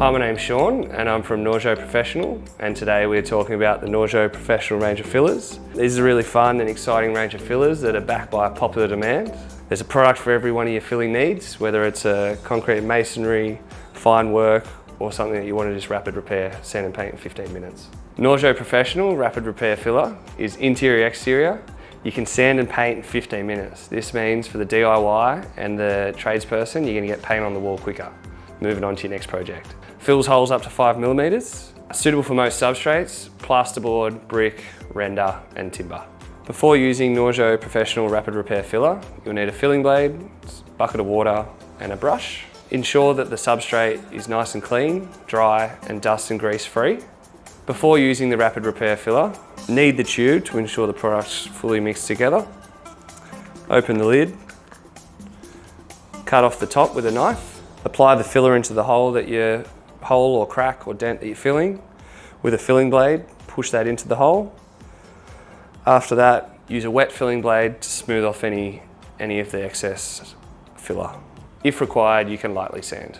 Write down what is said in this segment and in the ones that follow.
Hi, my name's Sean and I'm from Nordsjö Professional, and today we're talking about the Nordsjö Professional range of fillers. These are a really fun and exciting range of fillers that are backed by popular demand. There's a product for every one of your filling needs, whether it's a concrete masonry, fine work, or something that you want to just rapid repair, sand and paint in 15 minutes. Nordsjö Professional Rapid Repair Filler is interior-exterior. You can sand and paint in 15 minutes. This means for the DIY and the tradesperson, you're going to get paint on the wall quicker. Moving on to your next project. Fills holes up to 5mm. Suitable for most substrates, plasterboard, brick, render and timber. Before using Nordsjö Professional Rapid Repair Filler, you'll need a filling blade, bucket of water and a brush. Ensure that the substrate is nice and clean, dry and dust and grease free. Before using the Rapid Repair Filler, knead the tube to ensure the product's fully mixed together. Open the lid, cut off the top with a knife. Apply the filler into the hole or crack or dent that you're filling. With a filling blade, push that into the hole. After that, use a wet filling blade to smooth off any of the excess filler. If required, you can lightly sand.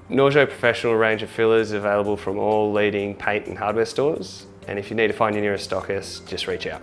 Nordsjö Professional range of fillers is available from all leading paint and hardware stores, and if you need to find your nearest stockist, just reach out.